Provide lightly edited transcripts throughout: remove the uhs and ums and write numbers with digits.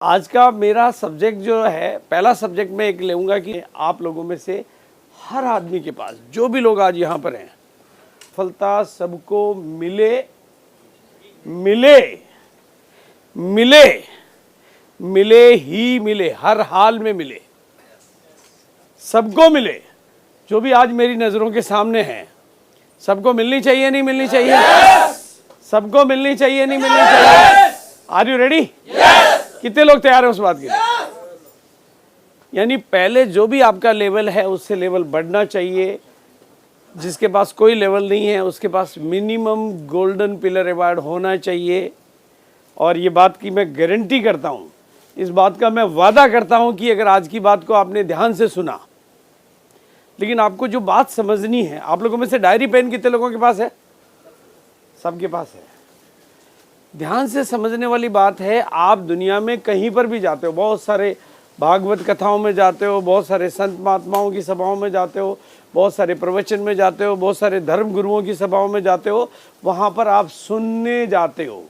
आज का मेरा सब्जेक्ट जो है, पहला सब्जेक्ट मैं एक लेऊंगा कि आप लोगों में से हर आदमी के पास, जो भी लोग आज यहाँ पर हैं, सफलता सबको मिले मिले मिले मिले ही मिले, हर हाल में मिले, सबको मिले। जो भी आज मेरी नज़रों के सामने है, सबको मिलनी चाहिए नहीं मिलनी चाहिए? सबको मिलनी चाहिए नहीं मिलनी चाहिए? Are you ready? कितने लोग तैयार हैं उस बात के लिए? यानी पहले जो भी आपका लेवल है उससे लेवल बढ़ना चाहिए। जिसके पास कोई लेवल नहीं है उसके पास मिनिमम गोल्डन पिलर अवार्ड होना चाहिए। और ये बात की मैं गारंटी करता हूँ, इस बात का मैं वादा करता हूँ कि अगर आज की बात को आपने ध्यान से सुना, लेकिन आपको जो बात समझनी है, आप लोगों में से डायरी पेन कितने लोगों के पास है? सबके पास है। ध्यान से समझने वाली बात है, आप दुनिया में कहीं पर भी जाते हो, बहुत सारे भागवत कथाओं में जाते हो, बहुत सारे संत महात्माओं की सभाओं में जाते हो, बहुत सारे प्रवचन में जाते हो, बहुत सारे धर्म गुरुओं की सभाओं में जाते हो, वहाँ पर आप सुनने जाते हो।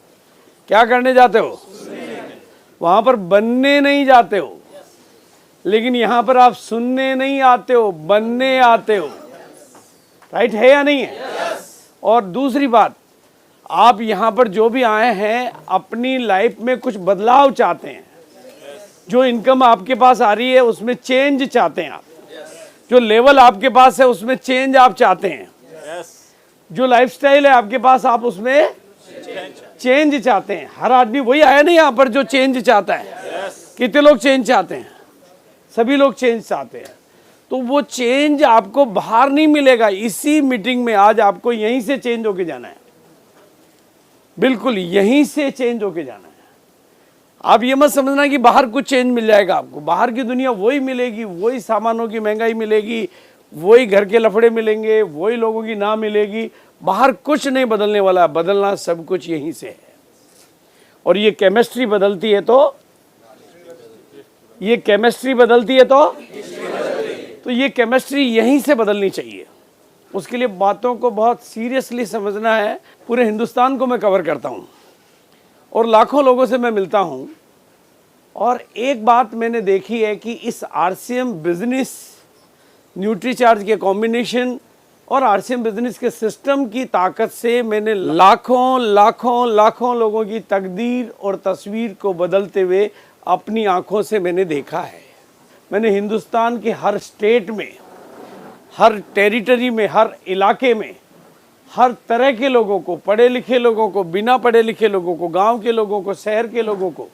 क्या करने जाते हो? वहाँ पर बनने नहीं जाते हो। लेकिन यहाँ पर आप सुनने नहीं आते हो, बनने आते हो। राइट है या नहीं है? और दूसरी बात, आप यहाँ पर जो भी आए हैं अपनी लाइफ में कुछ बदलाव चाहते हैं। जो इनकम आपके पास आ रही है उसमें चेंज चाहते हैं आप। जो लेवल आपके पास है उसमें चेंज आप चाहते हैं। जो लाइफस्टाइल है आपके पास, आप उसमें चेंज चाहते हैं। हर आदमी वही आया नहीं यहाँ पर जो चेंज चाहता है। कितने लोग चेंज चाहते हैं? सभी लोग चेंज चाहते हैं। तो वो चेंज आपको बाहर नहीं मिलेगा। इसी मीटिंग में आज आपको यहीं से चेंज होके जाना है, बिल्कुल यहीं से चेंज होके जाना है। आप ये मत समझना कि बाहर कुछ चेंज मिल जाएगा आपको। बाहर की दुनिया वही मिलेगी, वही सामानों की महंगाई मिलेगी, वही घर के लफड़े मिलेंगे, वही लोगों की ना मिलेगी। बाहर कुछ नहीं बदलने वाला, बदलना सब कुछ यहीं से है। और ये केमिस्ट्री बदलती है तो ये केमिस्ट्री बदलती है तो ये केमिस्ट्री यहीं से बदलनी चाहिए। उसके लिए बातों को बहुत सीरियसली समझना है। पूरे हिंदुस्तान को मैं कवर करता हूँ और लाखों लोगों से मैं मिलता हूँ। और एक बात मैंने देखी है कि इस आरसीएम बिजनेस, न्यूट्रीचार्ज के कॉम्बिनेशन और आरसीएम बिजनेस के सिस्टम की ताकत से मैंने लाखों लाखों लाखों लोगों की तकदीर और तस्वीर को बदलते हुए अपनी आंखों से मैंने देखा है। मैंने हिंदुस्तान के हर स्टेट में, हर टेरिटरी में, हर इलाके में हर तरह के लोगों को, पढ़े लिखे लोगों को, बिना पढ़े लिखे लोगों को, गांव के लोगों को, शहर के लोगों को,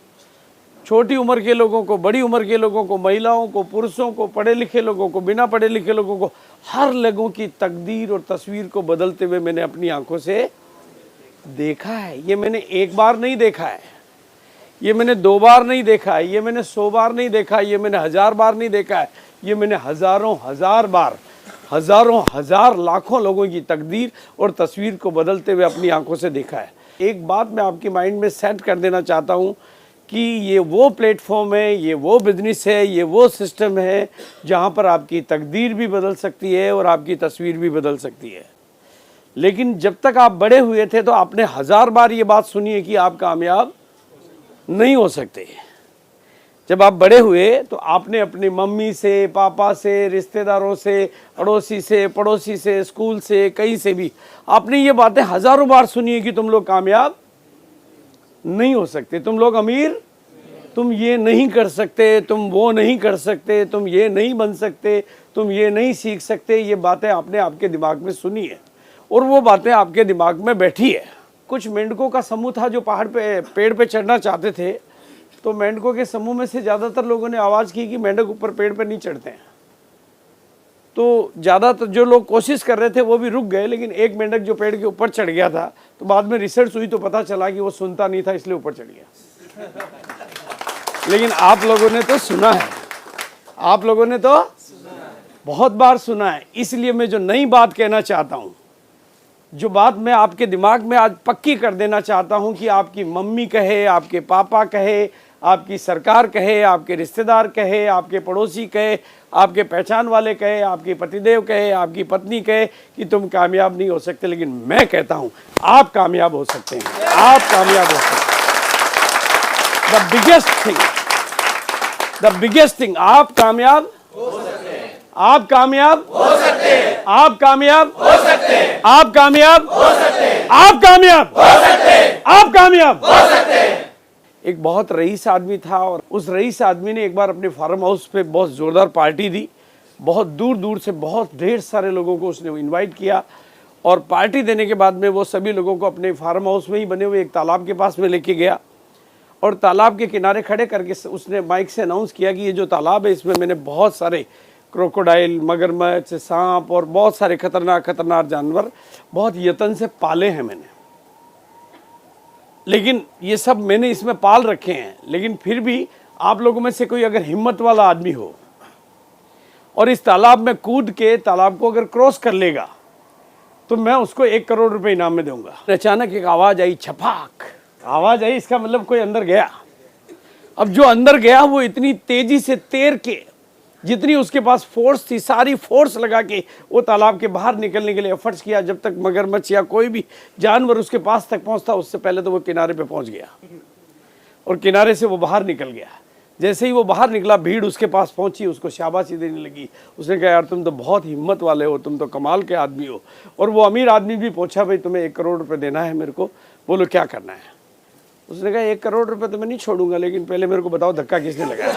छोटी उम्र के लोगों को, बड़ी उम्र के लोगों को, महिलाओं को, पुरुषों को, पढ़े लिखे लोगों को, बिना पढ़े लिखे लोगों को, हर लोगों की तकदीर और तस्वीर को बदलते हुए मैंने अपनी आंखों से देखा है। ये मैंने एक बार नहीं देखा है, ये मैंने 2 बार नहीं देखा है, ये मैंने 100 बार नहीं देखा है, ये मैंने 1000 बार नहीं देखा है, ये मैंने हजारों हजार बार, हजारों हजार लाखों लोगों की तकदीर और तस्वीर को बदलते हुए अपनी आंखों से देखा है। एक बात मैं आपकी माइंड में सेट कर देना चाहता हूँ कि ये वो प्लेटफॉर्म है, ये वो बिजनेस है, ये वो सिस्टम है जहाँ पर आपकी तकदीर भी बदल सकती है और आपकी तस्वीर भी बदल सकती है। लेकिन जब तक आप बड़े हुए थे तो आपने 1000 बार ये बात सुनी है कि आप कामयाब नहीं हो सकते। जब आप बड़े हुए तो आपने अपनी मम्मी से, पापा से, रिश्तेदारों से, अड़ोसी से, पड़ोसी से, स्कूल से, कहीं से भी आपने ये बातें हजारों बार सुनी है कि तुम लोग कामयाब नहीं हो सकते, तुम लोग अमीर, तुम ये नहीं कर सकते, तुम वो नहीं कर सकते, तुम ये नहीं बन सकते, तुम ये नहीं सीख सकते। ये बातें आपने आपके दिमाग में सुनी है और वो बातें आपके दिमाग में बैठी है। कुछ मेंढकों का समूह था जो पेड़ पे चढ़ना चाहते थे। तो मेंढकों के समूह में से ज़्यादातर लोगों ने आवाज़ की कि मेंढक ऊपर पेड़ पे नहीं चढ़ते हैं। तो ज़्यादातर जो लोग कोशिश कर रहे थे वो भी रुक गए, लेकिन एक मेंढक जो पेड़ के ऊपर चढ़ गया था, तो बाद में रिसर्च हुई तो पता चला कि वो सुनता नहीं था, इसलिए ऊपर चढ़ गया। लेकिन आप लोगों ने तो सुना है, आप लोगों ने तो बहुत बार सुना है। इसलिए मैं जो नई बात कहना चाहता हूँ, जो बात मैं आपके दिमाग में आज पक्की कर देना चाहता हूँ कि आपकी मम्मी कहे, आपके पापा कहे, आपकी सरकार कहे, आपके रिश्तेदार कहे, आपके पड़ोसी कहे, आपके पहचान वाले कहे, आपके पतिदेव कहे, आपकी पत्नी कहे कि तुम कामयाब नहीं हो सकते, लेकिन मैं कहता हूँ आप कामयाब हो सकते हैं। आप कामयाब हो सकते हैं। The biggest thing the biggest thing, आप कामयाब हो सकते हैं, आप कामयाब हो सकते हैं, आप कामयाब हो सकते हैं, आप कामयाब हो सकते हैं, आप कामयाब हो सकते हैं, आप कामयाब हो सकते हैं। एक बहुत रईस आदमी था और उस रईस आदमी ने एक बार अपने फार्म हाउस पे बहुत जोरदार पार्टी दी। बहुत दूर दूर से बहुत ढेर सारे लोगों को उसने इनवाइट किया और पार्टी देने के बाद में वो सभी लोगों को अपने फार्म हाउस में ही बने हुए एक तालाब के पास में लेके गया और तालाब के किनारे खड़े करके उसने माइक से अनाउंस किया कि ये जो तालाब है इसमें मैंने बहुत सारे क्रोकोडाइल, मगरमच्छ, सांप और बहुत सारे खतरनाक खतरनाक जानवर बहुत यत्न से पाले हैं मैंने, लेकिन ये सब मैंने इसमें पाल रखे हैं। लेकिन फिर भी आप लोगों में से कोई अगर हिम्मत वाला आदमी हो और इस तालाब में कूद के तालाब को अगर क्रॉस कर लेगा तो मैं उसको 1 करोड़ रुपए इनाम में दूंगा। अचानक एक आवाज आई, छपाक आवाज आई, इसका मतलब कोई अंदर गया। अब जो अंदर गया वो इतनी तेजी से तैर के, जितनी उसके पास फोर्स थी सारी फोर्स लगा के वो तालाब के बाहर निकलने के लिए एफर्ट्स किया। जब तक मगरमच्छ या कोई भी जानवर उसके पास तक पहुंचता उससे पहले तो वो किनारे पे पहुंच गया और किनारे से वो बाहर निकल गया। जैसे ही वो बाहर निकला भीड़ उसके पास पहुंची, उसको शाबाशी देने लगी। उसने कहा यार तुम तो बहुत हिम्मत वाले हो, तुम तो कमाल के आदमी हो। और वो अमीर आदमी भी पूछा भाई तुम्हें 1 करोड़ रुपए देना है मेरे को, बोलो क्या करना है। उसने कहा 1 करोड़ रुपए तो मैं नहीं छोड़ूंगा, लेकिन पहले मेरे को बताओ धक्का किसने लगाया।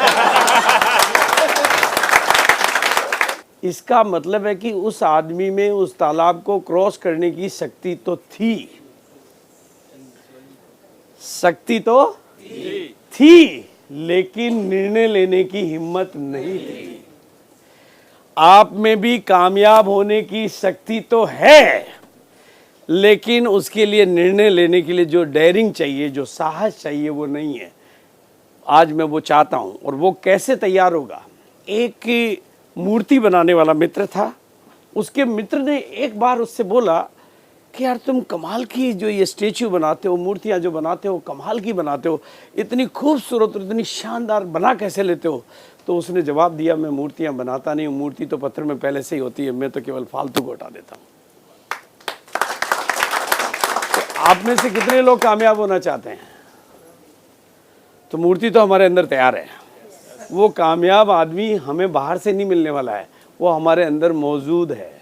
इसका मतलब है कि उस आदमी में उस तालाब को क्रॉस करने की शक्ति तो थी, शक्ति तो थी, लेकिन निर्णय लेने की हिम्मत नहीं थी। आप में भी कामयाब होने की शक्ति तो है, लेकिन उसके लिए निर्णय लेने के लिए जो डेयरिंग चाहिए, जो साहस चाहिए, वो नहीं है। आज मैं वो चाहता हूं। और वो कैसे तैयार होगा? एक मूर्ति बनाने वाला मित्र था, उसके मित्र ने एक बार उससे बोला कि यार तुम कमाल की जो ये स्टेच्यू बनाते हो, मूर्तियाँ जो बनाते हो कमाल की बनाते हो, इतनी खूबसूरत और इतनी शानदार बना कैसे लेते हो? तो उसने जवाब दिया मैं मूर्तियाँ बनाता नहीं हूँ, मूर्ति तो पत्थर में पहले से ही होती है, मैं तो केवल फालतू को हटा देता हूँ। तो आप में से कितने लोग कामयाब होना चाहते हैं? तो मूर्ति तो हमारे अंदर तैयार है। वो कामयाब आदमी हमें बाहर से नहीं मिलने वाला है, वो हमारे अंदर मौजूद है।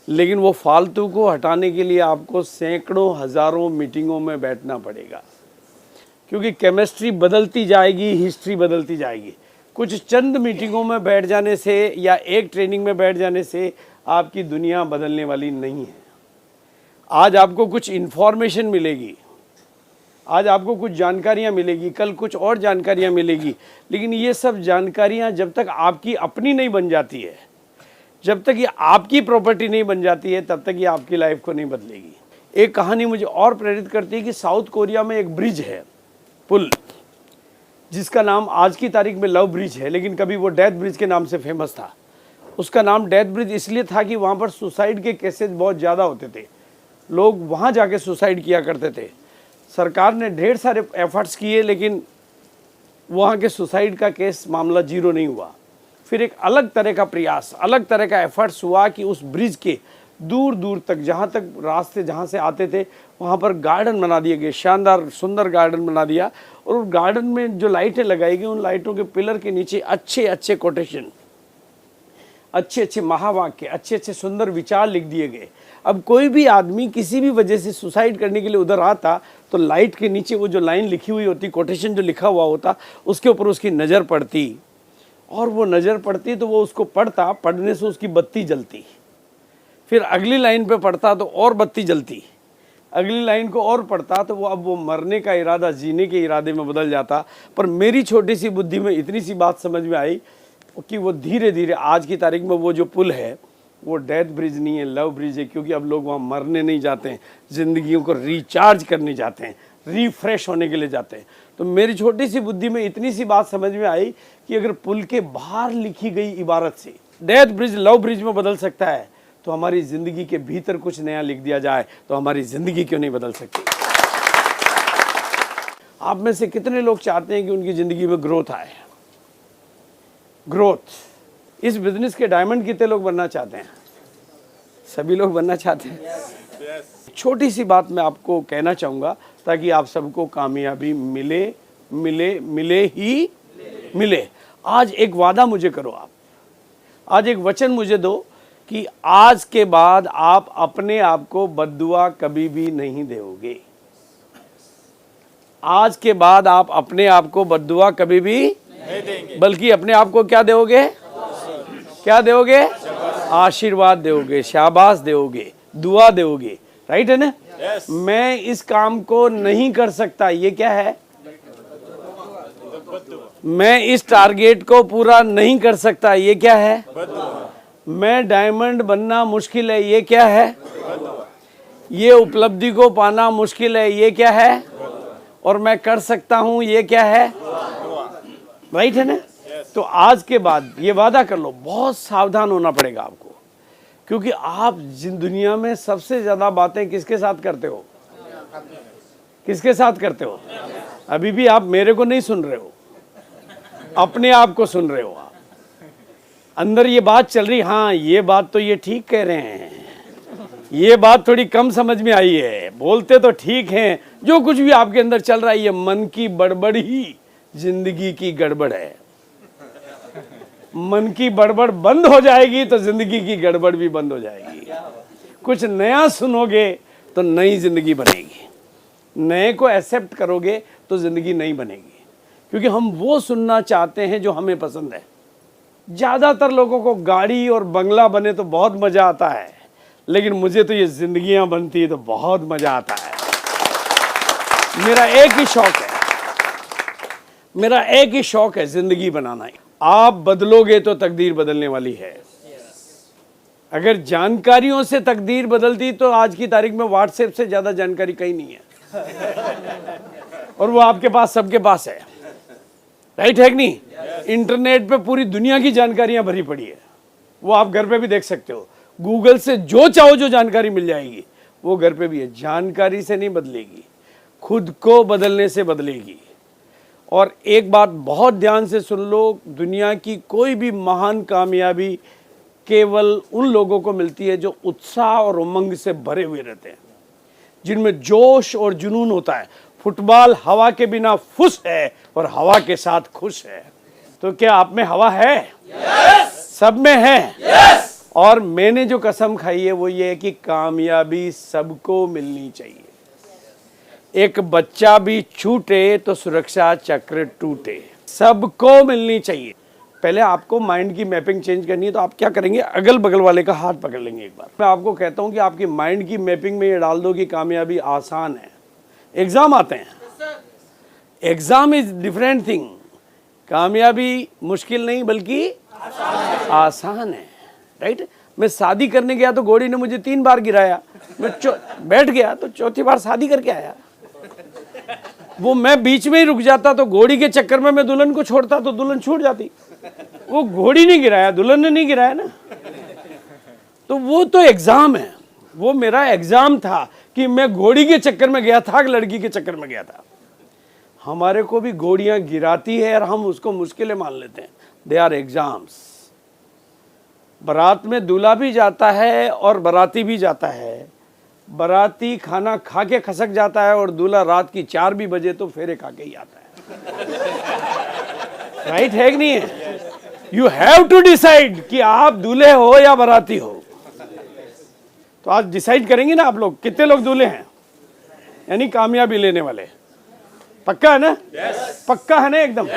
लेकिन वो फालतू को हटाने के लिए आपको सैकड़ों हजारों मीटिंगों में बैठना पड़ेगा, क्योंकि केमिस्ट्री बदलती जाएगी, हिस्ट्री बदलती जाएगी। कुछ चंद मीटिंगों में बैठ जाने से या एक ट्रेनिंग में बैठ जाने से आपकी दुनिया बदलने वाली नहीं है। आज आपको कुछ इन्फॉर्मेशन मिलेगी, आज आपको कुछ जानकारियां मिलेगी, कल कुछ और जानकारियां मिलेगी, लेकिन ये सब जानकारियां जब तक आपकी अपनी नहीं बन जाती है, जब तक ये आपकी प्रॉपर्टी नहीं बन जाती है, तब तक ये आपकी लाइफ को नहीं बदलेगी। एक कहानी मुझे और प्रेरित करती है कि साउथ कोरिया में एक ब्रिज है, पुल, जिसका नाम आज की तारीख में लव ब्रिज है, लेकिन कभी वो डेथ ब्रिज के नाम से फेमस था। उसका नाम डेथ ब्रिज इसलिए था कि वहाँ पर सुसाइड के केसेस बहुत ज़्यादा होते थे, लोग वहाँ जाके सुसाइड किया करते थे। सरकार ने ढेर सारे एफर्ट्स किए, लेकिन वहाँ के सुसाइड का केस मामला जीरो नहीं हुआ। फिर एक अलग तरह का प्रयास, अलग तरह का एफर्ट्स हुआ कि उस ब्रिज के दूर दूर तक, जहाँ तक रास्ते जहाँ से आते थे, वहाँ पर गार्डन बना दिए गए, शानदार सुंदर गार्डन बना दिया। और उस गार्डन में जो लाइटें लगाई गई, उन लाइटों के पिलर के नीचे अच्छे अच्छे कोटेशन, अच्छे अच्छे महावाक्य, अच्छे अच्छे सुंदर विचार लिख दिए गए। अब कोई भी आदमी किसी भी वजह से सुसाइड करने के लिए उधर आता तो लाइट के नीचे वो जो लाइन लिखी हुई होती, कोटेशन जो लिखा हुआ होता, उसके ऊपर उसकी नज़र पड़ती, और वो नज़र पड़ती तो वो उसको पढ़ता, पढ़ने से उसकी बत्ती जलती, फिर अगली लाइन पे पढ़ता तो और बत्ती जलती, अगली लाइन को और पढ़ता तो वो अब वो मरने का इरादा जीने के इरादे में बदल जाता। पर मेरी छोटी सी बुद्धि में इतनी सी बात समझ में आई कि वो धीरे धीरे आज की तारीख में वो जो पुल है वो डेथ ब्रिज नहीं है, लव ब्रिज है, क्योंकि अब लोग वहाँ मरने नहीं जाते हैं, ज़िंदगियों को रिचार्ज करने जाते हैं, रिफ्रेश होने के लिए जाते हैं। तो मेरी छोटी सी बुद्धि में इतनी सी बात समझ में आई कि अगर पुल के बाहर लिखी गई इबारत से डेथ ब्रिज लव ब्रिज में बदल सकता है, तो हमारी ज़िंदगी के भीतर कुछ नया लिख दिया जाए तो हमारी ज़िंदगी क्यों नहीं बदल सकती? आप में से कितने लोग चाहते हैं कि उनकी ज़िंदगी में ग्रोथ आए? ग्रोथ। इस बिजनेस के डायमंड कितने लोग बनना चाहते हैं? सभी लोग बनना चाहते हैं। छोटी सी बात मैं आपको कहना चाहूँगा ताकि आप सबको कामयाबी मिले, मिले, मिले ही मिले। आज एक वादा मुझे करो, आप आज एक वचन मुझे दो कि आज के बाद आप अपने आप को बद्दुआ कभी भी नहीं दोगे। आज के बाद आप अपने आप को बद्दुआ कभी भी नहीं देंगे, बल्कि अपने आप को क्या दोगे? क्या दोगे? आशीर्वाद दोगे, शाबाश दोगे, दुआ दोगे। राइट है ना? मैं इस काम को नहीं कर सकता, ये क्या है? मैं इस टारगेट को पूरा नहीं कर सकता, ये क्या है? मैं डायमंड बनना मुश्किल है, ये क्या है? ये उपलब्धि को पाना मुश्किल है, ये क्या है? और मैं कर सकता हूं, ये क्या है? राइट है ना? तो आज के बाद ये वादा कर लो, बहुत सावधान होना पड़ेगा आपको, क्योंकि आप दुनिया में सबसे ज्यादा बातें किसके साथ करते हो? किसके साथ करते हो? अभी भी आप मेरे को नहीं सुन रहे हो, अपने आप को सुन रहे हो। आप अंदर ये बात चल रही, हाँ ये बात तो ये ठीक कह रहे हैं, ये बात थोड़ी कम समझ में आई है, बोलते तो ठीक हैं। जो कुछ भी आपके अंदर चल रहा है, ये मन की बड़बड़ ही जिंदगी की गड़बड़ है। मन की बड़बड़ बंद हो जाएगी तो जिंदगी की गड़बड़ भी बंद हो जाएगी। कुछ नया सुनोगे तो नई जिंदगी बनेगी, नए को एक्सेप्ट करोगे तो जिंदगी नई बनेगी, क्योंकि हम वो सुनना चाहते हैं जो हमें पसंद है। ज्यादातर लोगों को गाड़ी और बंगला बने तो बहुत मजा आता है, लेकिन मुझे तो ये जिंदगियां बनती है तो बहुत मजा आता है। मेरा एक ही शौक है, मेरा एक ही शौक है, जिंदगी बनाना। आप बदलोगे तो तकदीर बदलने वाली है। अगर जानकारियों से तकदीर बदलती तो आज की तारीख में व्हाट्सएप से ज्यादा जानकारी कहीं नहीं है, और वो आपके पास, सबके पास है। राइट है कि नहीं? इंटरनेट पे पूरी दुनिया की जानकारियां भरी पड़ी है, वो आप घर पे भी देख सकते हो। गूगल से जो चाहो जो जानकारी मिल जाएगी, वो घर पे भी है। जानकारी से नहीं बदलेगी, खुद को बदलने से बदलेगी। और एक बात बहुत ध्यान से सुन लो, दुनिया की कोई भी महान कामयाबी केवल उन लोगों को मिलती है जो उत्साह और उमंग से भरे हुए रहते हैं, जिनमें जोश और जुनून होता है। फुटबॉल हवा के बिना फुस है और हवा के साथ खुश है। तो क्या आप में हवा है? सब में है। और मैंने जो कसम खाई है वो ये है कि कामयाबी सबको मिलनी चाहिए। एक बच्चा भी छूटे तो सुरक्षा चक्र टूटे, सबको मिलनी चाहिए। पहले आपको माइंड की मैपिंग चेंज करनी है, तो आप क्या करेंगे? अगल बगल वाले का हाथ पकड़ लेंगे एक बार। मैं आपको कहता हूं कि आपकी माइंड की मैपिंग में ये डाल दो कि कामयाबी आसान है। एग्जाम आते हैं, एग्जाम इज डिफरेंट थिंग। कामयाबी मुश्किल नहीं बल्कि आसान है। राइट? मैं शादी करने गया तो घोड़ी ने मुझे 3 बार गिराया, मैं बैठ गया तो चौथी बार शादी करके आया। वो मैं बीच में ही रुक जाता तो घोड़ी के चक्कर में मैं दुल्हन को छोड़ता तो दुल्हन छूट जाती। वो घोड़ी नहीं गिराया, दुल्हन ने नहीं गिराया ना। तो वो तो एग्जाम है, वो मेरा एग्जाम था कि मैं घोड़ी के चक्कर में गया था, लड़की के चक्कर में गया था। हमारे को भी घोड़ियां गिराती है और हम उसको मुश्किलें मान लेते हैं। They are exams. बारात में दूल्हा भी जाता है और बाराती भी जाता है। बाराती खाना खा के खसक जाता है और दूल्हा रात की 4 भी बजे तो फेरे खा के ही आता है। राइट है कि नहीं है? यू हैव टू डिसाइड कि आप दूल्हे हो या बाराती हो। तो आज डिसाइड करेंगे ना आप लोग, कितने लोग दूल्हे हैं, यानी कामयाबी लेने वाले। पक्का है ना? पक्का है ना एकदम?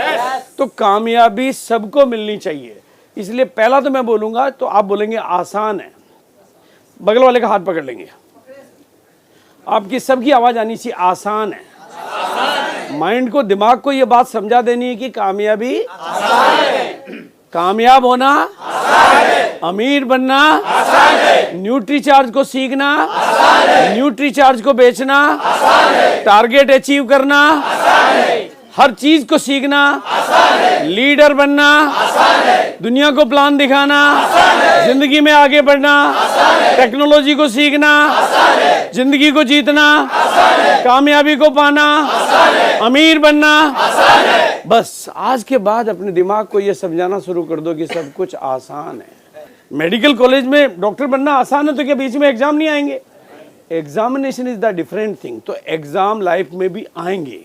तो कामयाबी सबको मिलनी चाहिए। इसलिए पहला तो मैं बोलूंगा तो आप बोलेंगे आसान है। बगल वाले का हाथ पकड़ लेंगे, आपकी सबकी आवाज आनी चाहिए, आसान है। माइंड को, दिमाग को ये बात समझा देनी है कि कामयाबी आसान है। कामयाब होना आसान है। अमीर बनना आसान है। न्यूट्री चार्ज को सीखना आसान है। न्यूट्री चार्ज को बेचना आसान है। टारगेट अचीव करना आसान है। हर चीज को सीखना आसान है। लीडर बनना आसान है। दुनिया को प्लान दिखाना आसान है। जिंदगी में आगे बढ़ना आसान है। टेक्नोलॉजी को सीखना आसान है। जिंदगी को जीतना आसान है। कामयाबी को पाना आसान है। अमीर बनना आसान है। बस आज के बाद अपने दिमाग को यह समझाना शुरू कर दो कि सब कुछ आसान है। मेडिकल कॉलेज में डॉक्टर बनना आसान है तो क्या बीच में एग्जाम नहीं आएंगे? Examination is the different thing. तो एग्जाम लाइफ में भी आएंगे,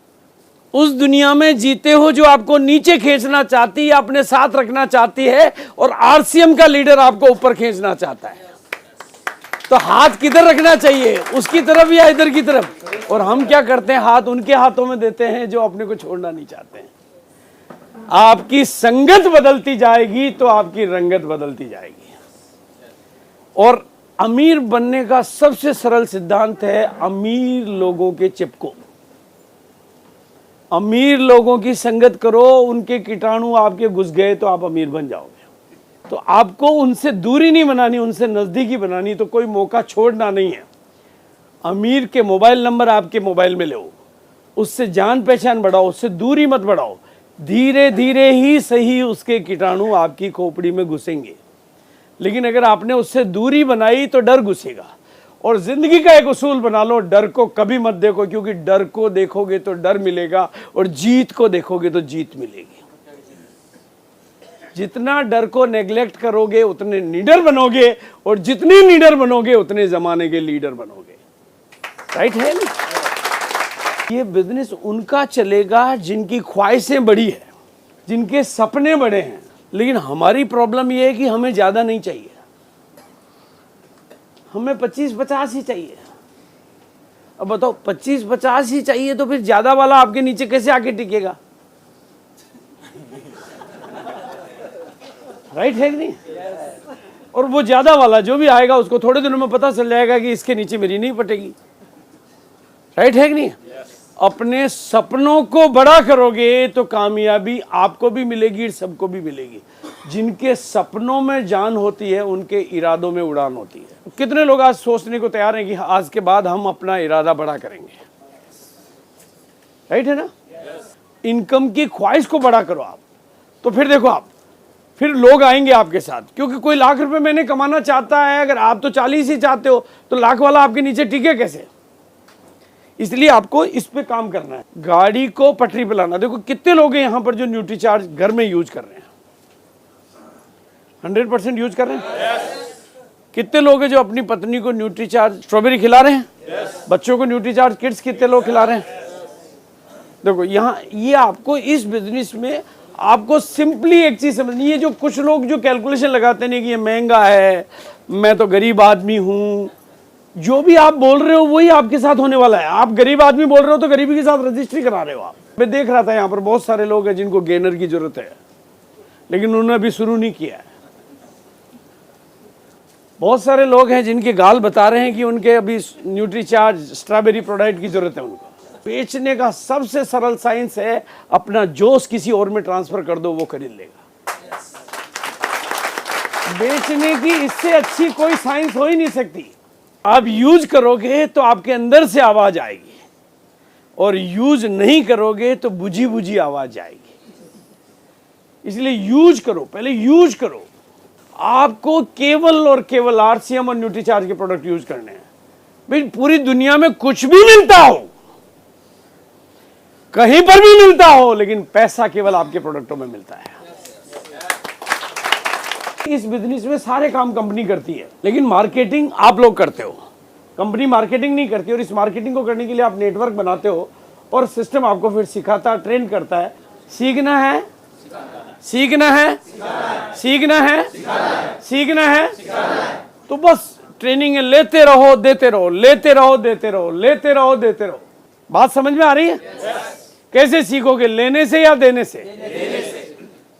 उस दुनिया में जीते हो जो आपको नीचे खींचना चाहती है, अपने साथ रखना चाहती है, और आरसीएम का लीडर आपको ऊपर खींचना चाहता है। तो हाथ किधर रखना चाहिए, उसकी तरफ या इधर की तरफ? और हम क्या करते हैं, हाथ उनके हाथों में देते हैं जो अपने को छोड़ना नहीं चाहते हैं। आपकी संगत बदलती जाएगी तो आपकी रंगत बदलती जाएगी। और अमीर बनने का सबसे सरल सिद्धांत है, अमीर लोगों के चिपको, अमीर लोगों की संगत करो, उनके कीटाणु आपके घुस गए तो आप अमीर बन जाओगे। तो आपको उनसे दूरी नहीं बनानी, उनसे नजदीकी बनानी। तो कोई मौका छोड़ना नहीं है। अमीर के मोबाइल नंबर आपके मोबाइल में लो, उससे जान पहचान बढ़ाओ, उससे दूरी मत बढ़ाओ। धीरे धीरे ही सही उसके कीटाणु आपकी खोपड़ी में घुसेंगे, लेकिन अगर आपने उससे दूरी बनाई तो डर घुसेगा। और जिंदगी का एक उसूल बना लो, डर को कभी मत देखो, क्योंकि डर को देखोगे तो डर मिलेगा, और जीत को देखोगे तो जीत मिलेगी। जितना डर को नेग्लेक्ट करोगे उतने नीडर बनोगे, और जितने नीडर बनोगे उतने जमाने के लीडर बनोगे। राइट है ना? ये बिजनेस उनका चलेगा जिनकी ख्वाहिशें बड़ी है, जिनके सपने बड़े हैं। लेकिन हमारी प्रॉब्लम ये है कि हमें ज्यादा नहीं चाहिए, हमें 25-50 ही चाहिए। अब बताओ, 25-50 ही चाहिए तो फिर ज्यादा वाला आपके नीचे कैसे आके टिकेगा? राइट है कि नहीं? और वो ज्यादा वाला जो भी आएगा उसको थोड़े दिनों में पता चल जाएगा कि इसके नीचे मेरी नहीं पटेगी। राइट है कि नहीं? अपने सपनों को बड़ा करोगे तो कामयाबी आपको भी मिलेगी, सबको भी मिलेगी। जिनके सपनों में जान होती है उनके इरादों में उड़ान होती है। कितने लोग आज सोचने को तैयार हैं कि आज के बाद हम अपना इरादा बड़ा करेंगे? राइट है ना? इनकम की ख्वाहिश को बड़ा करो आप, तो फिर देखो आप, फिर लोग आएंगे आपके साथ। क्योंकि कोई लाख रुपए मैंने कमाना चाहता है, अगर आप तो 40 ही चाहते हो तो लाख वाला आपके नीचे टिके कैसे? इसलिए आपको इस पे काम करना है, गाड़ी को पटरी पे लाना। देखो कितने लोग हैं यहां पर जो न्यूट्रीचार्ज घर में यूज कर रहे हैं, 100% यूज कर रहे हैं। कितने लोग हैं जो अपनी पत्नी को न्यूट्रीचार्ज स्ट्रॉबेरी खिला रहे हैं? बच्चों को न्यूट्रीचार्ज किड्स कितने लोग खिला रहे हैं? देखो यहाँ ये आपको इस बिजनेस में आपको सिंपली एक चीज समझनी है। जो कुछ लोग जो कैलकुलेशन लगाते नहीं कि ये महंगा है, मैं तो गरीब आदमी हूं, जो भी आप बोल रहे हो वही आपके साथ होने वाला है। आप गरीब आदमी बोल रहे हो तो गरीबी के साथ रजिस्ट्री करा रहे हो आप। मैं देख रहा था यहाँ पर बहुत सारे लोग हैं जिनको गेनर की जरूरत है, लेकिन उन्होंने अभी शुरू नहीं किया है। बहुत सारे लोग हैं जिनके गाल बता रहे हैं कि उनके अभी न्यूट्रीचार्ज स्ट्रॉबेरी प्रोडक्ट की जरूरत है। उनको बेचने का सबसे सरल साइंस है, अपना जोश किसी और में ट्रांसफर कर दो, वो खरीद लेगा। बेचने की इससे अच्छी कोई साइंस हो ही नहीं सकती। आप यूज करोगे तो आपके अंदर से आवाज आएगी, और यूज नहीं करोगे तो बुझी बुझी आवाज आएगी। इसलिए यूज करो, पहले यूज करो। आपको केवल और केवल आरसीएम और न्यूट्रीचार्ज के प्रोडक्ट यूज करने हैं। भाई पूरी दुनिया में कुछ भी मिलता हो, कहीं पर भी मिलता हो, लेकिन पैसा केवल आपके प्रोडक्टों में मिलता है। इस बिजनेस में सारे काम कंपनी करती है, लेकिन मार्केटिंग आप लोग करते हो, कंपनी मार्केटिंग नहीं करती। और इस मार्केटिंग को करने के लिए आप नेटवर्क बनाते हो, और सिस्टम आपको फिर सिखाता, ट्रेन करता है। सीखना है, सीखना है, सीखना है, सीखना है, तो बस ट्रेनिंग लेते रहो, देते रहो, लेते रहो, देते रहो, लेते रहो, देते रहो। बात समझ में आ रही है? कैसे सीखोगे? लेने से या देने से?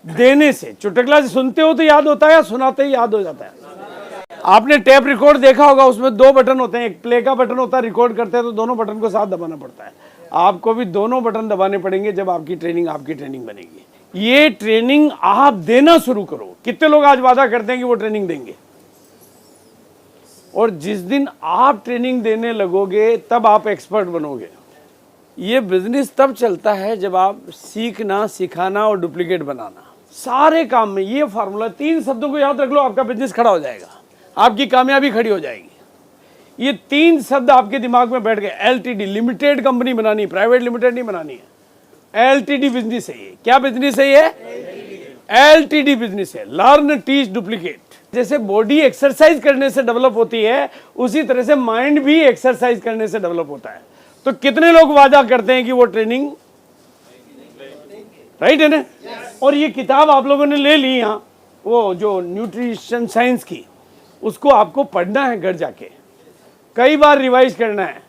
देने से। चुटकुला सुनते हो तो याद होता है, या सुनाते ही याद हो जाता है? आपने टेप रिकॉर्ड देखा होगा, उसमें दो बटन होते हैं, एक प्ले का बटन होता है, रिकॉर्ड करते हैं तो दोनों बटन को साथ दबाना पड़ता है। आपको भी दोनों बटन दबाने पड़ेंगे जब आपकी ट्रेनिंग बनेगी। ये ट्रेनिंग आप देना शुरू करो। कितने लोग आज वादा करते हैं कि वो ट्रेनिंग देंगे, और जिस दिन आप ट्रेनिंग देने लगोगे तब आप एक्सपर्ट बनोगे। ये बिजनेस तब चलता है जब आप सीखना, सिखाना और डुप्लीकेट बनाना, सारे काम में ये फार्मूला, 3 शब्दों को याद रख लो, आपका बिजनेस खड़ा हो जाएगा, आपकी कामयाबी खड़ी हो जाएगी। ये 3 शब्द आपके दिमाग में बैठ गए। एलटीडी, लिमिटेड कंपनी बनानी, प्राइवेट लिमिटेड नहीं बनानी है। एलटीडी बिजनेस है ये। क्या बिजनेस है ये? एलटीडी बिजनेस है, लर्न टीच डुप्लीकेट। जैसे बॉडी एक्सरसाइज करने से डेवलप होती है, उसी तरह से माइंड भी एक्सरसाइज करने से डेवलप होता है। तो कितने लोग वादा करते हैं कि वो ट्रेनिंग राइट है ना? और ये किताब आप लोगों ने ले ली यहाँ, वो जो न्यूट्रिशन साइंस की, उसको आपको पढ़ना है घर जाके, कई बार रिवाइज करना है।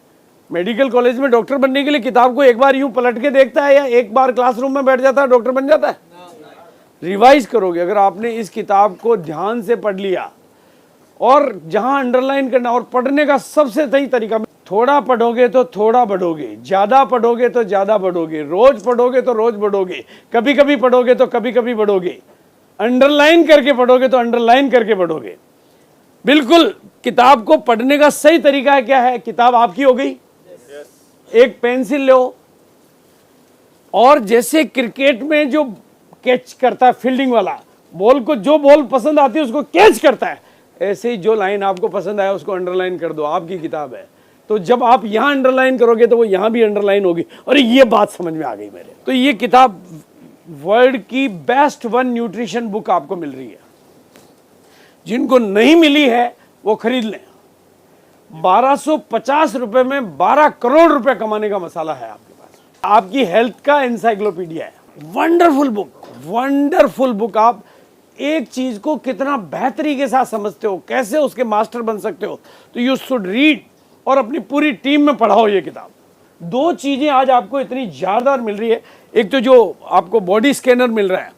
मेडिकल कॉलेज में डॉक्टर बनने के लिए किताब को एक बार यूं पलट के देखता है या एक बार क्लासरूम में बैठ जाता है डॉक्टर बन जाता है? रिवाइज करोगे। अगर आपने इस किताब को ध्यान से पढ़ लिया और जहां अंडरलाइन करना, और पढ़ने का सबसे सही तरीका, थोड़ा पढ़ोगे तो थोड़ा बढ़ोगे, ज्यादा पढ़ोगे तो ज्यादा बढ़ोगे, रोज पढ़ोगे तो रोज बढ़ोगे, कभी कभी पढ़ोगे तो कभी कभी बढ़ोगे, अंडरलाइन करके पढ़ोगे तो अंडरलाइन करके बढ़ोगे। बिल्कुल किताब को पढ़ने का सही तरीका है क्या है? किताब आपकी हो गई, एक पेंसिल लो, और जैसे क्रिकेट में जो कैच करता है फील्डिंग वाला, बॉल को जो बॉल पसंद आती है उसको कैच करता है, ऐसे ही जो लाइन आपको पसंद आया उसको अंडरलाइन कर दो, आपकी किताब है। तो जब आप यहां अंडरलाइन करोगे तो वो यहां भी अंडरलाइन होगी। और ये बात समझ में आ गई मेरे। तो ये किताब वर्ल्ड की बेस्ट 1 न्यूट्रिशन बुक आपको मिल रही है। जिनको नहीं मिली है वो खरीद लें। 1250 रुपए में 12 करोड़ रुपए कमाने का मसाला है आपके पास। आपकी हेल्थ का एनसाइक्लोपीडिया है। Wonderful book, wonderful book. आप एक चीज को कितना बेहतरी के साथ समझते हो, कैसे उसके मास्टर बन सकते हो, तो यू शुड रीड, और अपनी पूरी टीम में पढ़ाओ ये किताब। 2 चीजें आज आपको इतनी ज्यादा मिल रही है। एक तो जो आपको बॉडी स्कैनर मिल रहा है,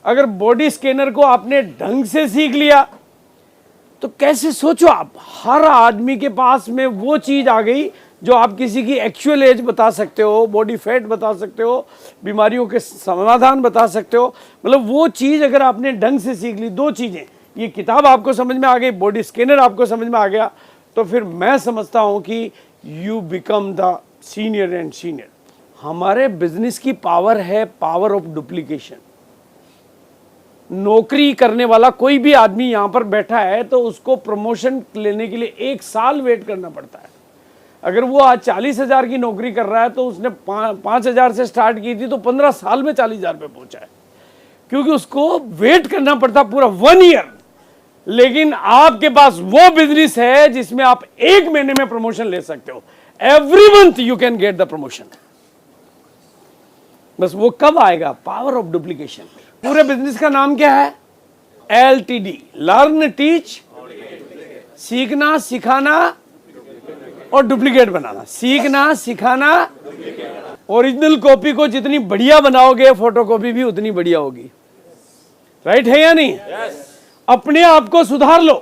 अगर बॉडी स्कैनर को आपने ढंग से सीख लिया तो कैसे, सोचो आप, हर आदमी के पास में वो चीज आ गई जो आप किसी की एक्चुअल एज बता सकते हो, बॉडी फैट बता सकते हो, बीमारियों के समाधान बता सकते हो। मतलब वो चीज अगर आपने ढंग से सीख ली, 2 चीजें, ये किताब आपको समझ में आ गई, बॉडी स्कैनर आपको समझ में आ गया, तो फिर मैं समझता हूं कि you become the senior and senior. हमारे बिजनेस की पावर है पावर ऑफ डुप्लीकेशन। नौकरी करने वाला कोई भी आदमी यहां पर बैठा है तो उसको प्रमोशन लेने के लिए 1 साल वेट करना पड़ता है। अगर वो आज 40,000 की नौकरी कर रहा है तो उसने 5,000 से स्टार्ट की थी तो 15 साल में 40,000 पे पहुंचा है, क्योंकि उसको वेट करना पड़ता पूरा 1 ईयर। लेकिन आपके पास वो बिजनेस है जिसमें आप 1 महीने में प्रमोशन ले सकते हो। Every month you can get the promotion. बस वो कब आएगा? Power of duplication. पूरे बिजनेस का नाम क्या है? LTD, लर्न टीच, सीखना सिखाना और डुप्लीकेट बनाना। सीखना सिखाना, ओरिजिनल कॉपी को जितनी बढ़िया बनाओगे फोटोकॉपी भी उतनी बढ़िया होगी। राइट है या नहीं? अपने आप को सुधार लो,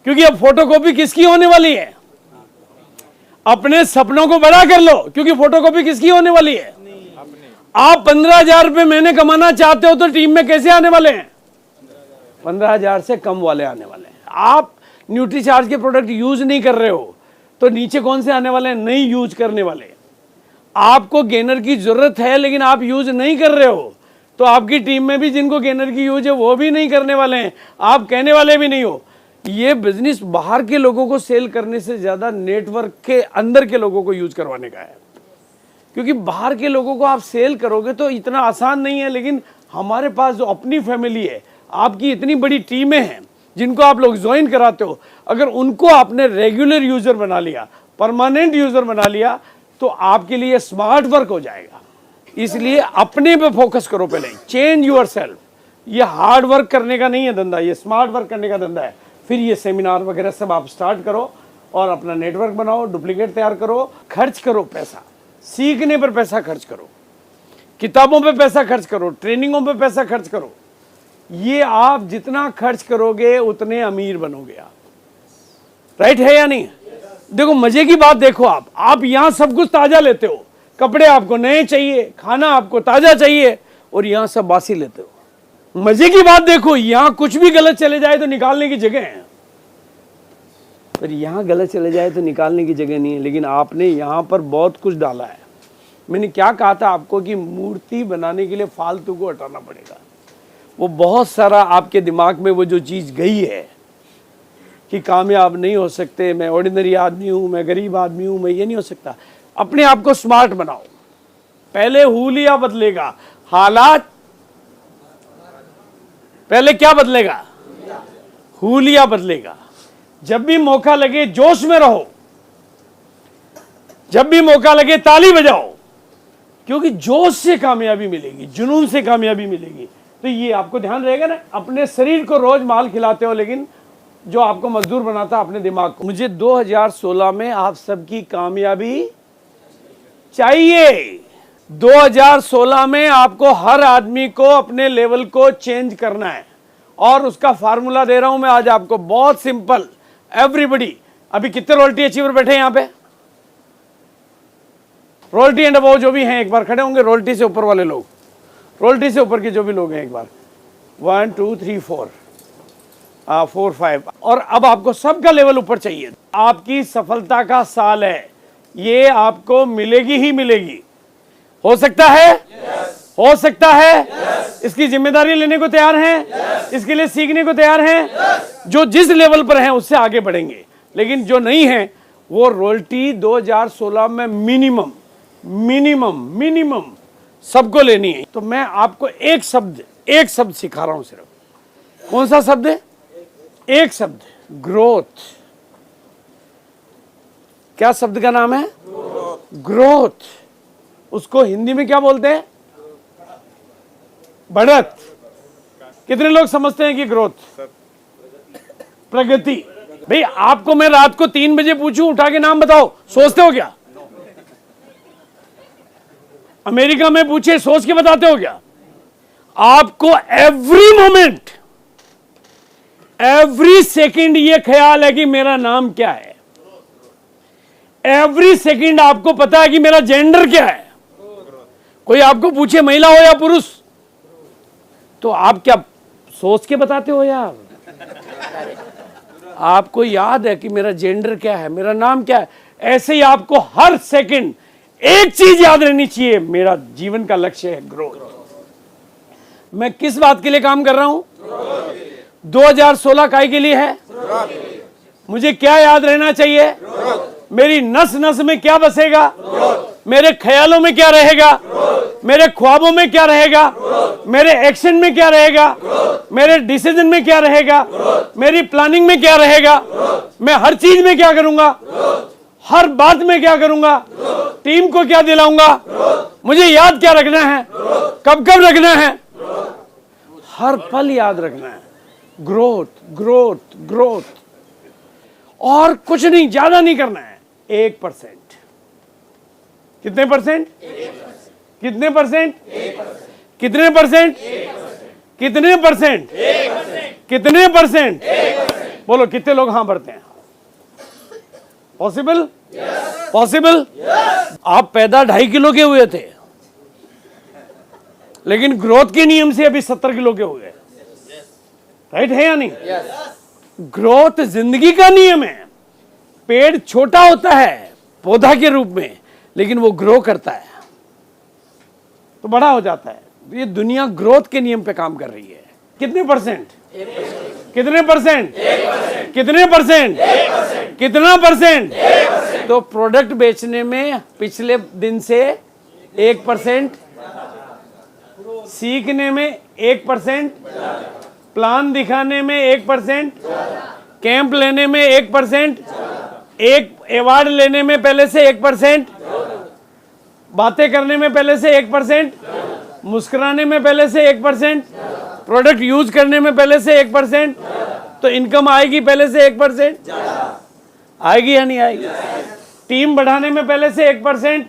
क्योंकि अब फोटोकॉपी किसकी होने वाली है? अपने सपनों को बड़ा कर लो, क्योंकि फोटोकॉपी किसकी होने वाली है? आप 15,000 रुपए महीने कमाना चाहते हो तो टीम में कैसे आने वाले हैं? 15,000 से कम वाले आने वाले हैं। आप न्यूट्रीचार्ज के प्रोडक्ट यूज नहीं कर रहे हो तो नीचे कौन से आने वाले हैं? नहीं यूज करने वाले। आपको गेनर की जरूरत है लेकिन आप यूज नहीं कर रहे हो तो आपकी टीम में भी जिनको गेनर की यूज है वो भी नहीं करने वाले हैं, आप कहने वाले भी नहीं हो। ये बिजनेस बाहर के लोगों को सेल करने से ज्यादा नेटवर्क के अंदर के लोगों को यूज करवाने का है, क्योंकि बाहर के लोगों को आप सेल करोगे तो इतना आसान नहीं है। लेकिन हमारे पास जो अपनी फैमिली है, आपकी इतनी बड़ी टीमें हैं जिनको आप लोग ज्वाइन कराते हो, अगर उनको आपने रेगुलर यूजर बना लिया, परमानेंट यूजर बना लिया, तो आपके लिए स्मार्ट वर्क हो जाएगा। इसलिए अपने पे फोकस करो पहले, चेंज यूर सेल्फ। ये हार्ड वर्क करने का नहीं है धंधा, ये स्मार्ट वर्क करने का धंधा है। फिर ये सेमिनार वगैरह सब आप स्टार्ट करो और अपना नेटवर्क बनाओ, डुप्लीकेट तैयार करो, खर्च करो पैसा, सीखने पर पैसा खर्च करो, किताबों पे पैसा खर्च करो, ट्रेनिंगों पे पैसा खर्च करो। ये आप जितना खर्च करोगे उतने अमीर बनोगे आप। राइट है या नहीं? देखो मजे की बात देखो, आप यहां सब कुछ ताजा लेते हो, कपड़े आपको नए चाहिए, खाना आपको ताजा चाहिए, और यहां सब बासी लेते हो। मजे की बात देखो, यहां कुछ भी गलत चले जाए तो निकालने की जगह है, पर यहां गलत चले जाए तो निकालने की जगह नहीं है। लेकिन आपने यहां पर बहुत कुछ डाला है। मैंने क्या कहा था आपको कि मूर्ति बनाने के लिए फालतू को हटाना पड़ेगा। वो बहुत सारा आपके दिमाग में वो जो चीज गई है कि कामयाब नहीं हो सकते, मैं ऑर्डिनरी आदमी हूं, मैं गरीब आदमी हूं, मैं ये नहीं हो सकता। अपने आप को स्मार्ट बनाओ। पहले हुलिया बदलेगा, हालात पहले क्या बदलेगा? हुलिया बदलेगा। जब भी मौका लगे जोश में रहो, जब भी मौका लगे ताली बजाओ, क्योंकि जोश से कामयाबी मिलेगी, जुनून से कामयाबी मिलेगी। तो ये आपको ध्यान रहेगा ना, अपने शरीर को रोज माल खिलाते हो, लेकिन जो आपको मजदूर बनाता है अपने दिमाग को। मुझे 2016 में आप सबकी कामयाबी चाहिए। 2016 में आपको हर आदमी को अपने लेवल को चेंज करना है, और उसका फार्मूला दे रहा हूं मैं आज आपको, बहुत सिंपल। एवरीबडी, अभी कितने रॉयल्टी अचीवर बैठे हैं यहाँ पे? रॉयल्टी एंड अबव जो भी हैं एक बार खड़े होंगे। रॉयल्टी से ऊपर वाले लोग, रॉयल्टी से ऊपर के जो भी लोग हैं एक बार। 1 2 3 4 4 5। और अब आपको सबका लेवल ऊपर चाहिए। आपकी सफलता का साल है, ये आपको मिलेगी ही मिलेगी। हो सकता है? हो सकता है? इसकी जिम्मेदारी लेने को तैयार हैं? इसके लिए सीखने को तैयार हैं? जो जिस लेवल पर हैं उससे आगे बढ़ेंगे, लेकिन जो नहीं है वो रॉयल्टी 2016 में मिनिमम सबको लेनी है। तो मैं आपको एक शब्द सिखा रहा हूं सिर्फ। कौन सा शब्द है? एक शब्द, ग्रोथ। क्या शब्द का नाम है? ग्रोथ। उसको हिंदी में क्या बोलते हैं? बढ़त। कितने लोग समझते हैं कि ग्रोथ प्रगति? भाई आपको मैं रात को 3 बजे पूछूं उठा के नाम बताओ, सोचते हो क्या? अमेरिका में पूछे, सोच के बताते हो क्या? आपको एवरी मोमेंट, एवरी सेकंड ये ख्याल है कि मेरा नाम क्या है। एवरी सेकंड आपको पता है कि मेरा जेंडर क्या है। कोई आपको पूछे महिला हो या पुरुष, तो आप क्या सोच के बताते हो यार? आपको याद है कि मेरा जेंडर क्या है, मेरा नाम क्या है। ऐसे ही आपको हर सेकंड एक चीज याद रहनी चाहिए, मेरा जीवन का लक्ष्य है ग्रोथ। मैं किस बात के लिए काम कर रहा हूं? 2016 काय के लिए है? मुझे क्या याद रहना चाहिए? मेरी नस नस में क्या बसेगा? मेरे ख्यालों में क्या रहेगा? मेरे ख्वाबों में क्या रहेगा? मेरे एक्शन में क्या रहेगा? मेरे डिसीजन में क्या रहेगा? मेरी प्लानिंग में क्या रहेगा? मैं हर चीज में क्या करूंगा? हर बात में क्या करूंगा? टीम को क्या दिलाऊंगा? मुझे याद क्या रखना है? कब कब रखना है? हर पल याद रखना है। ग्रोथ ग्रोथ ग्रोथ, और कुछ नहीं, ज्यादा नहीं करना है। 1%। कितने परसेंट? कितने परसेंट? कितने परसेंट? कितने परसेंट? कितने परसेंट? बोलो, कितने लोग हाँ भरते हैं? पॉसिबल? पॉसिबल? आप पैदा 2.5 किलो के हुए थे, लेकिन ग्रोथ के नियम से अभी 70 किलो के हुए। राइट है या नहीं? ग्रोथ जिंदगी का नियम है। पेड़ छोटा होता है पौधा के रूप में, लेकिन वो ग्रो करता है तो बड़ा हो जाता है। ये दुनिया ग्रोथ के नियम पे काम कर रही है। कितने परसेंट? कितने परसेंट? कितने परसेंट? कितना परसेंट? तो प्रोडक्ट बेचने में पिछले दिन से 1%, सीखने में 1%, प्लान दिखाने में 1%, कैंप लेने में 1%, एक अवार्ड लेने में पहले से 1%, बातें करने में पहले से 1%, मुस्कुराने में पहले से 1%, प्रोडक्ट यूज करने में पहले से 1%, तो इनकम आएगी पहले से 1%। आएगी या नहीं आएगी? टीम बढ़ाने में पहले से 1%,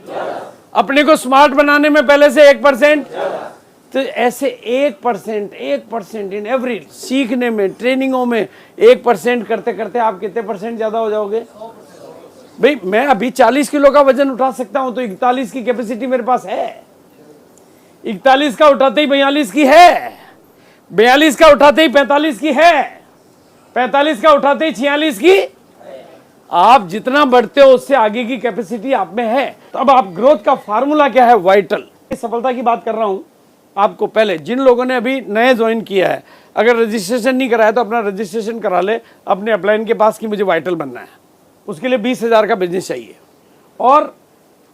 अपने को स्मार्ट बनाने में पहले से 1%। तो ऐसे 1% इन एवरी, सीखने में, ट्रेनिंगों में 1% करते करते आप कितने परसेंट ज्यादा हो जाओगे? भाई मैं अभी 40 किलो का वजन उठा सकता हूं, तो 41 की कैपेसिटी मेरे पास है। 41 का उठाते ही 42 की है, 42 का उठाते ही 45 की है, 45 का उठाते ही 46 की। आप जितना बढ़ते हो उससे आगे की कैपेसिटी आप में है। तो अब आप ग्रोथ का फार्मूला क्या है? वाइटल। सफलता की बात कर रहा हूं आपको। पहले जिन लोगों ने अभी नए ज्वाइन किया है, अगर रजिस्ट्रेशन नहीं कराया तो अपना रजिस्ट्रेशन करा ले अपने अपलाइन के पास कि मुझे वाइटल बनना है। उसके लिए 20,000 का बिजनेस चाहिए, और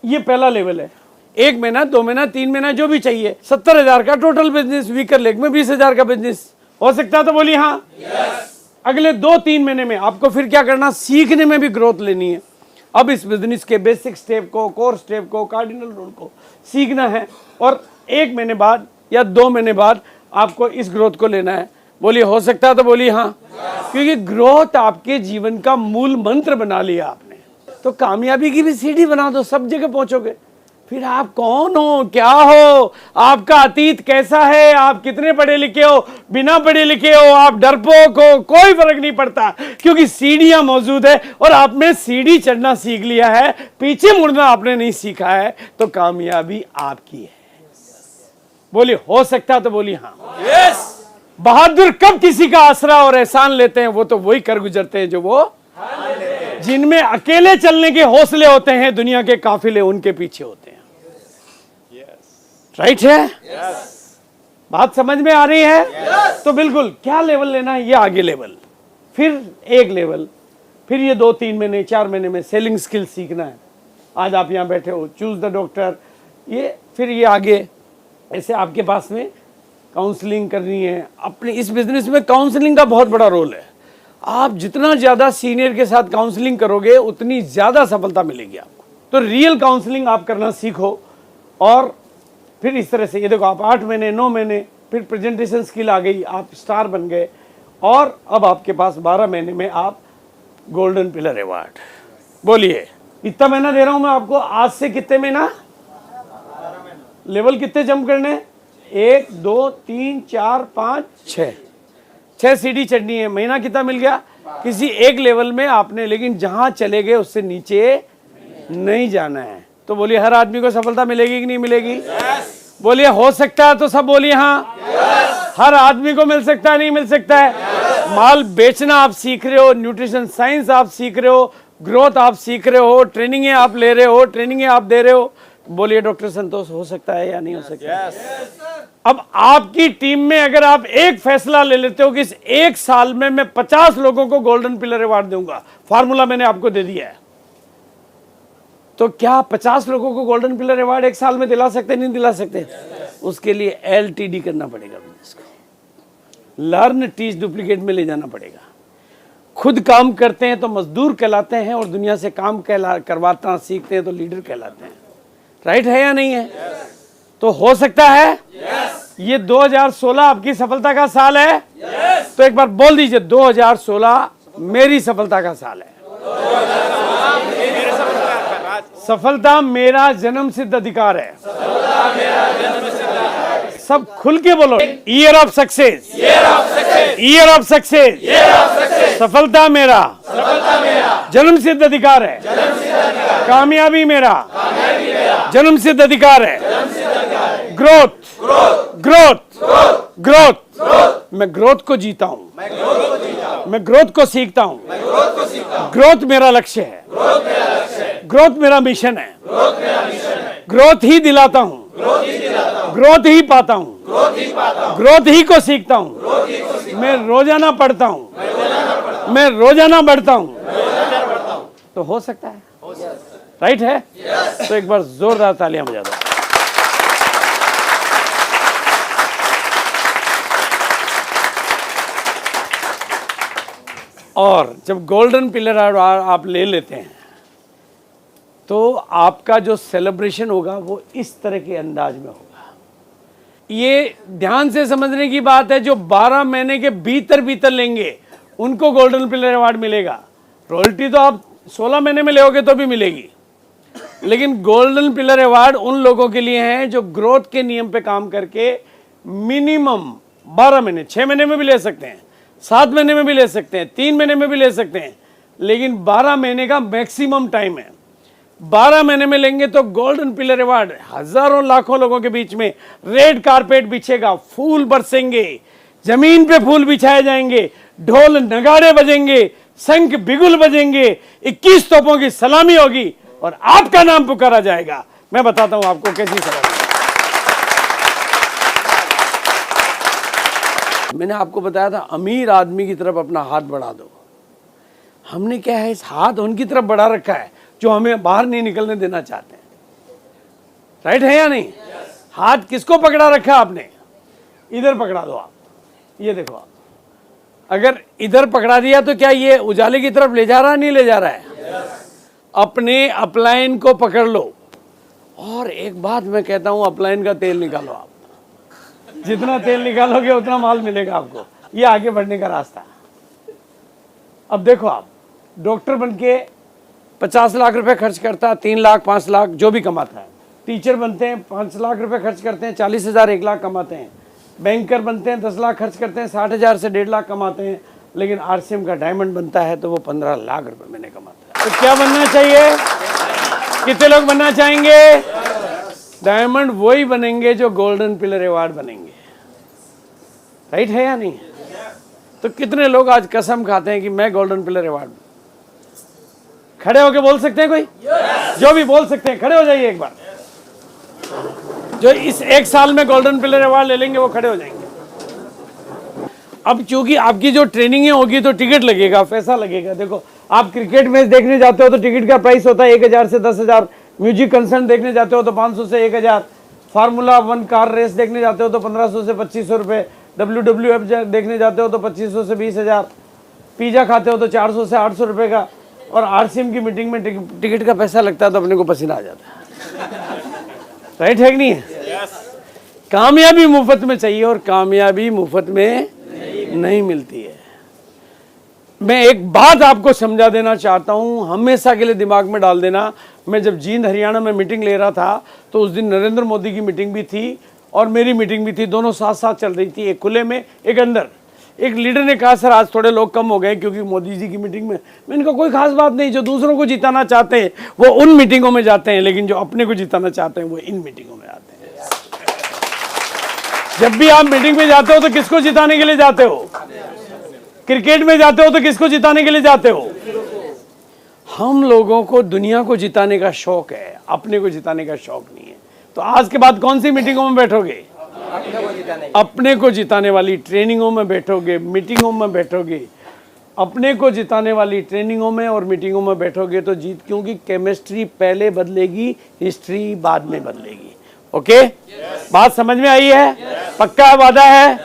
ये पहला लेवल है। 1 महीना, 2 महीना, 3 महीना जो भी चाहिए, 70,000 का टोटल बिजनेस। वीकर लेग में 20,000 का बिजनेस हो सकता है तो बोलिए हाँ। अगले 2-3 महीने में आपको फिर क्या करना? सीखने में भी ग्रोथ लेनी है। अब इस बिजनेस के बेसिक स्टेप को, कोर स्टेप को, कार्डिनल रूल को सीखना है और 1 महीने बाद या 2 महीने बाद आपको इस ग्रोथ को लेना है। बोलिए हो सकता है तो बोलिए हाँ, क्योंकि ग्रोथ आपके जीवन का मूल मंत्र बना लिया आपने। तो कामयाबी की भी सीढ़ी बना दो, सब जगह पहुंचोगे। फिर आप कौन हो, क्या हो, आपका अतीत कैसा है, आप कितने पढ़े लिखे हो, बिना पढ़े लिखे हो, आप डरपोक हो, कोई फर्क नहीं पड़ता, क्योंकि सीढ़ियां मौजूद है और आपने सीढ़ी चढ़ना सीख लिया है, पीछे मुड़ना आपने नहीं सीखा है, तो कामयाबी आपकी है। बोलिए हो सकता तो बोलिए हाँ। यस। बहादुर कब किसी का आसरा और एहसान लेते हैं, वो तो वही कर गुजरते हैं जो वो जिनमें अकेले चलने के हौसले होते हैं, दुनिया के काफिले उनके पीछे होते हैं। राइट है? बात समझ में आ रही है? तो बिल्कुल क्या लेवल लेना है, ये आगे लेवल, फिर 1 लेवल, फिर ये 2-3 महीने 4 महीने में सेलिंग स्किल सीखना है। आज आप यहाँ बैठे हो, चूज द डॉक्टर, ये फिर ये आगे ऐसे आपके पास में काउंसलिंग करनी है। अपने इस बिजनेस में काउंसलिंग का बहुत बड़ा रोल है। आप जितना ज़्यादा सीनियर के साथ काउंसलिंग करोगे उतनी ज़्यादा सफलता मिलेगी आपको। तो रियल काउंसलिंग आप करना सीखो और फिर इस तरह से ये देखो, आप 8 महीने 9 महीने, फिर प्रेजेंटेशन स्किल आ गई, आप स्टार बन गए और अब आपके पास 12 महीने में आप गोल्डन पिलर अवार्ड। बोलिए कितना महीना दे रहा हूं मैं आपको, आज से कितने महीना, लेवल कितने जंप करने, 1 2 3 4 5 6 सीढ़ी चढ़नी है। महीना कितना मिल गया, किसी एक लेवल में आपने, लेकिन जहां चले गए उससे नीचे नहीं जाना है। तो बोलिए हर आदमी को सफलता मिलेगी कि नहीं मिलेगी? बोलिए हो सकता है तो सब बोलिए हाँ। हर आदमी को मिल सकता है, नहीं मिल सकता है? माल बेचना आप सीख रहे हो, न्यूट्रिशन साइंस आप सीख रहे हो, ग्रोथ आप सीख रहे हो, ट्रेनिंगें आप ले रहे हो, ट्रेनिंगें आप दे रहे हो। बोलिए डॉक्टर संतोष हो सकता है या नहीं हो सकता? अब आपकी टीम में अगर आप एक फैसला ले लेते हो कि इस 1 साल में मैं 50 लोगों को गोल्डन पिलर अवार्ड दूंगा, फार्मूला मैंने आपको दे दिया है, तो क्या 50 लोगों को गोल्डन पिलर अवार्ड 1 साल में दिला सकते, नहीं दिला सकते? उसके लिए LTD करना पड़ेगा, बिजनेस को लर्न टीच डुप्लीकेट में ले जाना पड़ेगा। खुद काम करते हैं तो मजदूर कहलाते हैं और दुनिया से काम करवाना सीखते हैं तो लीडर कहलाते हैं। राइट है या नहीं है? तो हो सकता है ये 2016 आपकी सफलता का साल है। तो एक बार बोल दीजिए 2016 मेरी सफलता का साल है। सफलता मेरा जन्म सिद्ध अधिकार है। सब खुल के बोलो, year of success, year of success. सफलता मेरा जन्म सिद्ध अधिकार है। कामयाबी मेरा जन्म सिद्ध अधिकार है। ग्रोथ ग्रोथ ग्रोथ, मैं ग्रोथ को जीता हूं, मैं ग्रोथ को सीखता हूं। ग्रोथ मेरा लक्ष्य है, ग्रोथ मेरा मिशन है। ग्रोथ ही दिलाता हूं, ग्रोथ ही पाता हूं, ग्रोथ ही को सीखता हूं। मैं रोजाना पढ़ता हूं, मैं रोजाना बढ़ता हूं। तो हो सकता है, राइट है? तो एक बार जोरदार तालियां बजा दो। और जब गोल्डन पिलर आप ले लेते हैं तो आपका जो सेलिब्रेशन होगा वो इस तरह के अंदाज में होगा। ये ध्यान से समझने की बात है, जो 12 महीने के भीतर लेंगे उनको गोल्डन पिलर अवार्ड मिलेगा। रॉयल्टी तो आप 16 महीने में लेोगे तो भी मिलेगी, लेकिन गोल्डन पिलर अवार्ड उन लोगों के लिए हैं जो ग्रोथ के नियम पे काम करके मिनिमम 12 महीने, 6 महीने में भी ले सकते हैं, 7 महीने में भी ले सकते हैं, 3 महीने में भी ले सकते हैं, लेकिन 12 महीने का मैक्सिमम टाइम है। 12 महीने में लेंगे तो गोल्डन पिलर अवार्ड हजारों लाखों लोगों के बीच में रेड कारपेट बिछेगा, फूल बरसेंगे, जमीन पे फूल बिछाए जाएंगे, ढोल नगाड़े बजेंगे, शंख बिगुल बजेंगे, 21 तोपों की सलामी होगी और आपका नाम पुकारा जाएगा। मैं बताता हूं आपको कैसी सलामी। मैंने आपको बताया था अमीर आदमी की तरफ अपना हाथ बढ़ा दो। हमने क्या है, इस हाथ उनकी तरफ बढ़ा रखा है जो हमें बाहर नहीं निकलने देना चाहते हैं। राइट है या नहीं? हाथ किसको पकड़ा रखा है आपने? इधर पकड़ा दो आप। ये देखो, आप अगर इधर पकड़ा दिया तो क्या ये उजाले की तरफ ले जा रहा है, नहीं ले जा रहा है? अपने अपलाइन को पकड़ लो। और एक बात मैं कहता हूं, अपलाइन का तेल निकालो आप। जितना तेल निकालोगे उतना माल मिलेगा आपको। ये आगे बढ़ने का रास्ता। अब देखो आप, डॉक्टर बनके 50 लाख रुपए खर्च करता है, 3 लाख 5 लाख जो भी कमाता है। टीचर बनते हैं 5 लाख रुपए खर्च करते हैं, 40,000 1 लाख कमाते हैं। बैंकर बनते हैं 10 लाख खर्च करते हैं, 60,000 से 1.5 लाख कमाते हैं। लेकिन आरसीएम का डायमंड बनता है तो वो 15 लाख रुपए महीने कमाता है। तो क्या बनना चाहिए? कितने लोग बनना चाहेंगे? डायमंड वही बनेंगे जो गोल्डन पिलर अवार्ड बनेंगे। राइट है या नहीं? तो कितने लोग आज कसम खाते हैं कि मैं गोल्डन पिलर अवार्ड? खड़े होके बोल सकते हैं कोई? जो भी बोल सकते हैं खड़े हो जाइए एक बार। जो इस 1 साल में गोल्डन पिलर अवार्ड ले लेंगे वो खड़े हो जाएंगे। अब क्योंकि आपकी जो ट्रेनिंग होगी तो टिकट लगेगा, पैसा लगेगा। देखो आप क्रिकेट मैच देखने जाते हो तो टिकट का प्राइस होता है 1,000 से 10,000। म्यूजिक कंसर्ट देखने जाते हो तो 500 से 1,000। फार्मूला 1 कार रेस देखने जाते हो तो 1500 से 2500 रुपये। WWF देखने जाते हो तो 2500 से 20,000। पिज़्ज़ा खाते हो तो 400 से 800 रुपये का। और आरसीएम की मीटिंग में टिकट का पैसा लगता है तो अपने को पसीना आ जाता है। राइट है कि नहीं है? कामयाबी मुफ्त में चाहिए और कामयाबी मुफ्त में नहीं मिलती है। मैं एक बात आपको समझा देना चाहता हूं, हमेशा के लिए दिमाग में डाल देना। मैं जब जींद हरियाणा में मीटिंग ले रहा था तो उस दिन नरेंद्र मोदी की मीटिंग भी थी और मेरी मीटिंग भी थी। दोनों साथ साथ चल रही थी, एक खुले में एक अंदर। एक लीडर ने कहा सर आज थोड़े लोग कम हो गए क्योंकि मोदी जी की मीटिंग में। मैंने कहा कोई खास बात नहीं, जो दूसरों को जिताना चाहते हैं वो उन मीटिंगों में जाते हैं, लेकिन जो अपने को जिताना चाहते हैं वो इन मीटिंगों में आते हैं। जब भी आप मीटिंग में जाते हो तो किसको जिताने के लिए जाते हो? क्रिकेट में जाते हो तो किसको जिताने के लिए जाते हो? हम लोगों को दुनिया को जिताने का शौक है, अपने को जिताने का शौक नहीं है। तो आज के बाद कौन सी मीटिंगों में बैठोगे? अपने को जिताने वाली ट्रेनिंगों में बैठोगे, मीटिंगों में बैठोगे। अपने को जिताने वाली ट्रेनिंगों में और मीटिंगों में बैठोगे तो जीत, क्योंकि केमिस्ट्री पहले बदलेगी, हिस्ट्री बाद में बदलेगी। ओके? बात समझ में आई है? पक्का वादा है?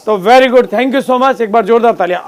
तो very good, thank you so much. एक बार जोरदार तालियां।